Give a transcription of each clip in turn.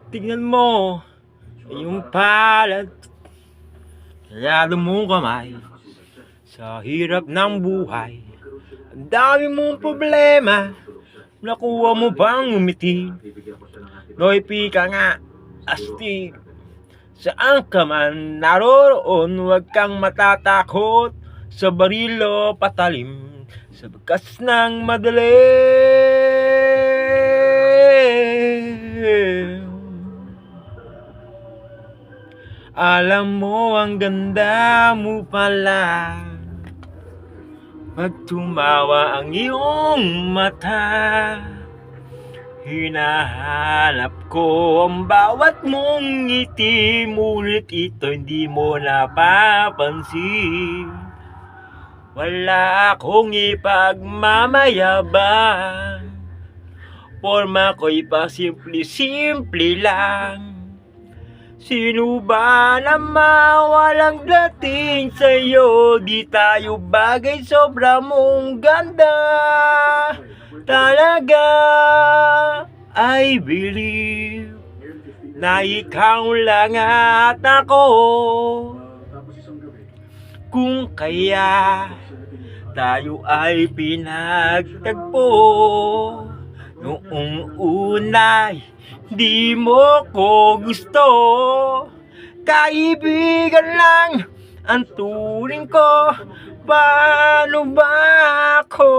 Tignan mo, yung palad, kayado mong kamay sa hirap ng buhay. Ang dami mong problema, nakuha mo bang umiti? Noy pika nga, astig. Saan ka man naroroon, huwag kang matatakot. Sa barilo patalim, sa bakas ng madilim. Alam mo, ang ganda mo pala pag tumawa ang iyong mata. Hinahanap ko ang bawat mong ngiti, ngunit ito hindi mo napapansin. Wala akong ipagmamayabang, forma ko'y pasimple-simple lang. Sino ba naman walang dating sa'yo? Di tayo bagay, sobra mong ganda. Talaga, I believe na ikaw lang at ako. Kung kaya tayo ay pinagtagpo, noong unay di mo ko gusto. Kaibigan lang ang turing ko, paano ba ako?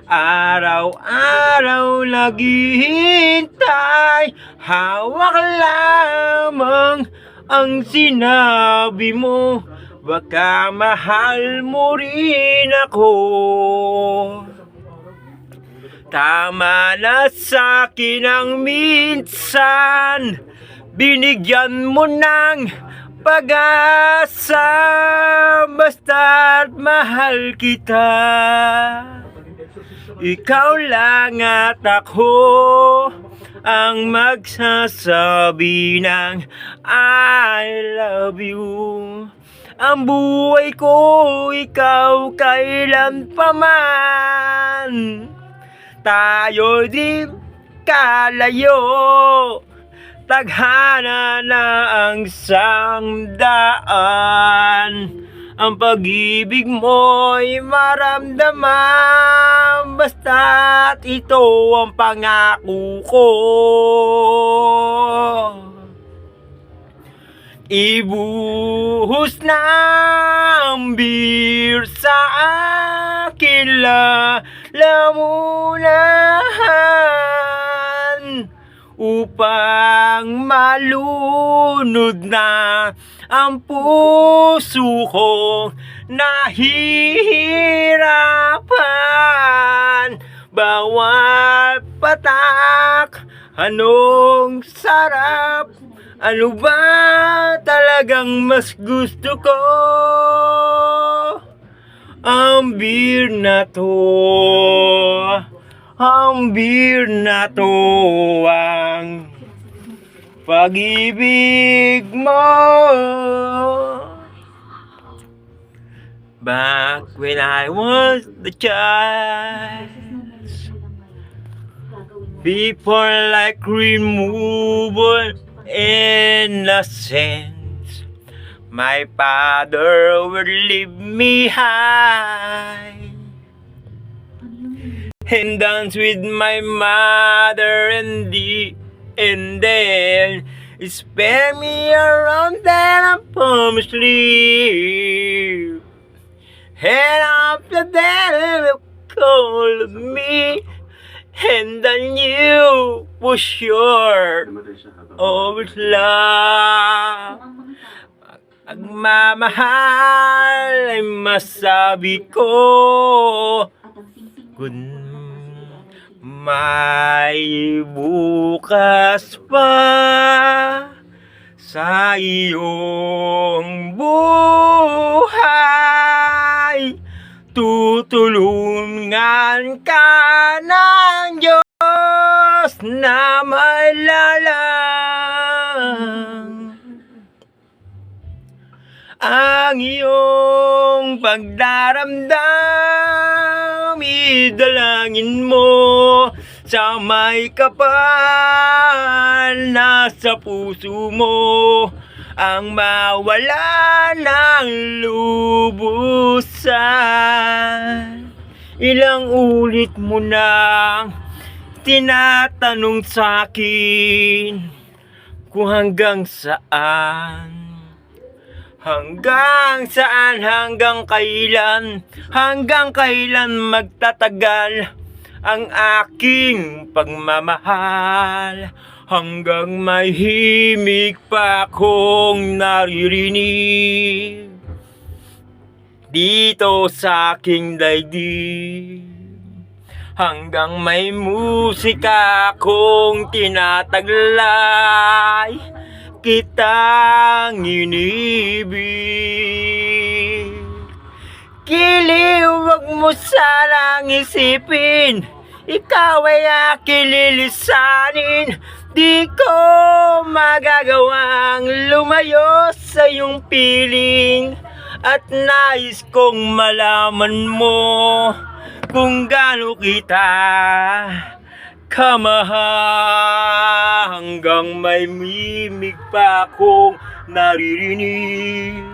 Araw-araw naghihintay, hawak lamang ang sinabi mo, baka mahal mo rin ako. Tama na sa'kin ang minsan, binigyan mo ng pag-asa, basta't mahal kita. Ikaw lang at ako ang magsasabi ng I love you. Ang buhay ko, ikaw kailan pa man. Tayo di kalayo, tadhana na ang sangdaan. Ang pag-ibig mo'y maramdaman, basta't ito ang pangako ko. Ibuhos na ang beer sa akin, lalamunan, upang malunod na ang puso ko nahihirapan. Bawat patak, anong sarap, ano ba talagang mas gusto ko? Ang beer na to, ang beer na to, ang pag-ibig mo. Back when I was the child, before like removal innocence, my father would leave me high and dance with my mother, and then spare me around that I'm from sleep. And after that it called me, and I knew for sure of love. Pagmamahal ay masabi ko, kung may bukas pa sa iyong buhay, tutulungan ka ng Diyos na may lalang. Ang iyong pagdaramdam, idalangin mo sa may kapal, nasa puso mo ang mawala ng lubusan. Ilang ulit mo nang tinatanong sa'kin kung hanggang saan, hanggang kailan magtatagal ang aking pagmamahal, hanggang may himig pa akong naririnig dito sa aking daigdig, hanggang may musika akong tinataglay, kitang inibig. Giliw, wag mo sanang isipin, ikaw ay aking lilisanin. Di ko magagawang lumayo sa iyong piling, at nais kong malaman mo kung gaano kita kamahal, hanggang may mimig pa akong naririnig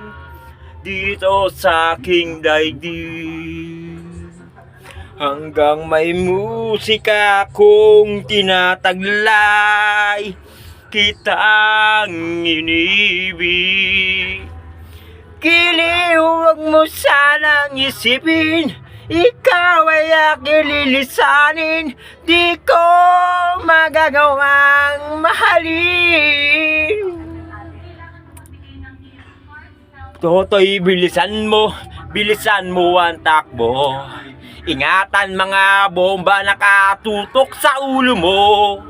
dito sa aking daigdig, hanggang may musika akong tinataglay, kitang inibig. Giliw, wag mo sanang isipin, ikaw ay aking lilisanin. Di ko magagawang mahalin. Totoy, bilisan mo ang takbo. Ingatan mga bomba nakatutok sa ulo mo.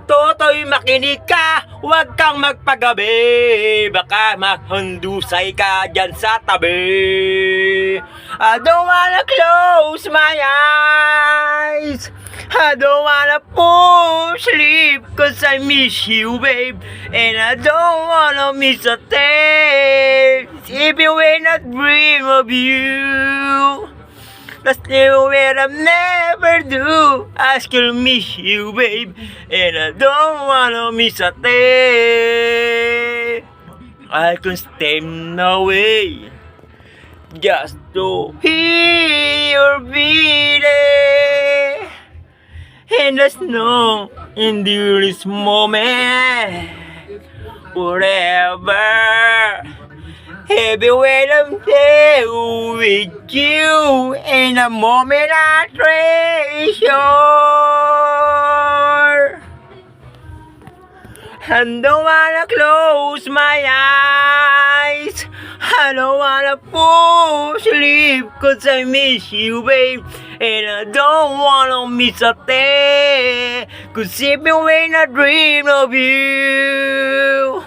Totoy, makinig ka, huwag kang magpagabi, baka mahandusay ka dyan sa tabi. I don't wanna close my eyes, I don't wanna fall asleep, cause I miss you, babe, and I don't wanna miss a thing. Even when I dream of you, that's the way I never do. I still miss you, babe, and I don't wanna miss a thing. I can stand away just to hear your beating, and there's no endure this moment forever. Every when I'm there with you, in a moment I treasure. I don't wanna close my eyes, I don't wanna fall asleep, cause I miss you, babe, and I don't wanna miss a thing. Cause even when I dream of you,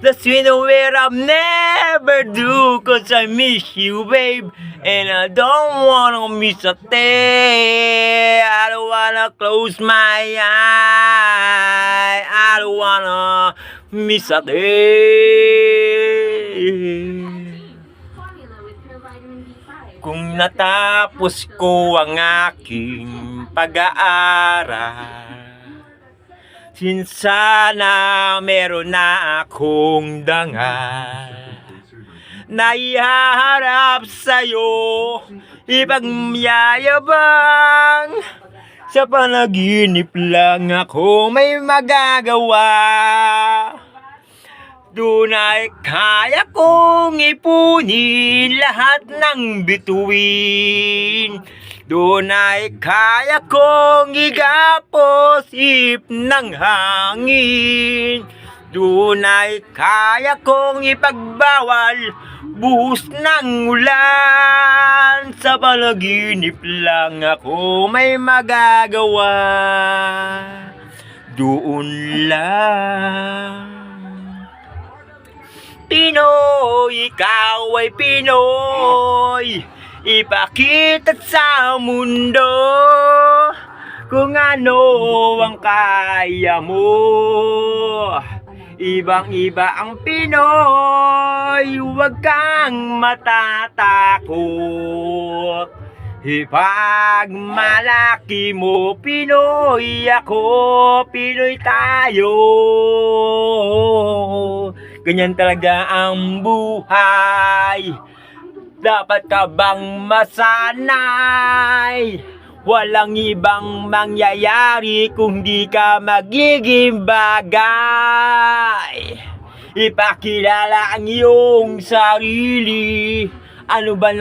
that's when where I'll never do, cause I miss you, babe, and I don't wanna miss a thing. I don't wanna close my eye, I don't wanna miss a thing. Kung natapos ko ang aking pag-aaral, sana meron na akong dangal na ihaharap sa'yo, ipagmayayabang. Sa panaginip lang ako may magagawa. Doon ay kaya kong ipunin lahat ng bituin. Doon ay kaya kong igapos ng hangin. Doon ay kaya kong ipagbawal buhos ng ulan. Sa panaginip lang ako may magagawa. Doon lang. Pinoy, ikaw ay Pinoy, ipakita sa mundo kung ano ang kaya mo. Ibang-iba ang Pinoy, huwag kang matatakot. Ipag malaki mo, Pinoy ako, Pinoy tayo. Ganyan talaga ang buhay. Dapat ka bang masanay? Walang ibang mangyayari kung di ka magiging bagay. Ipakilala ang iyong sarili. Ano ba na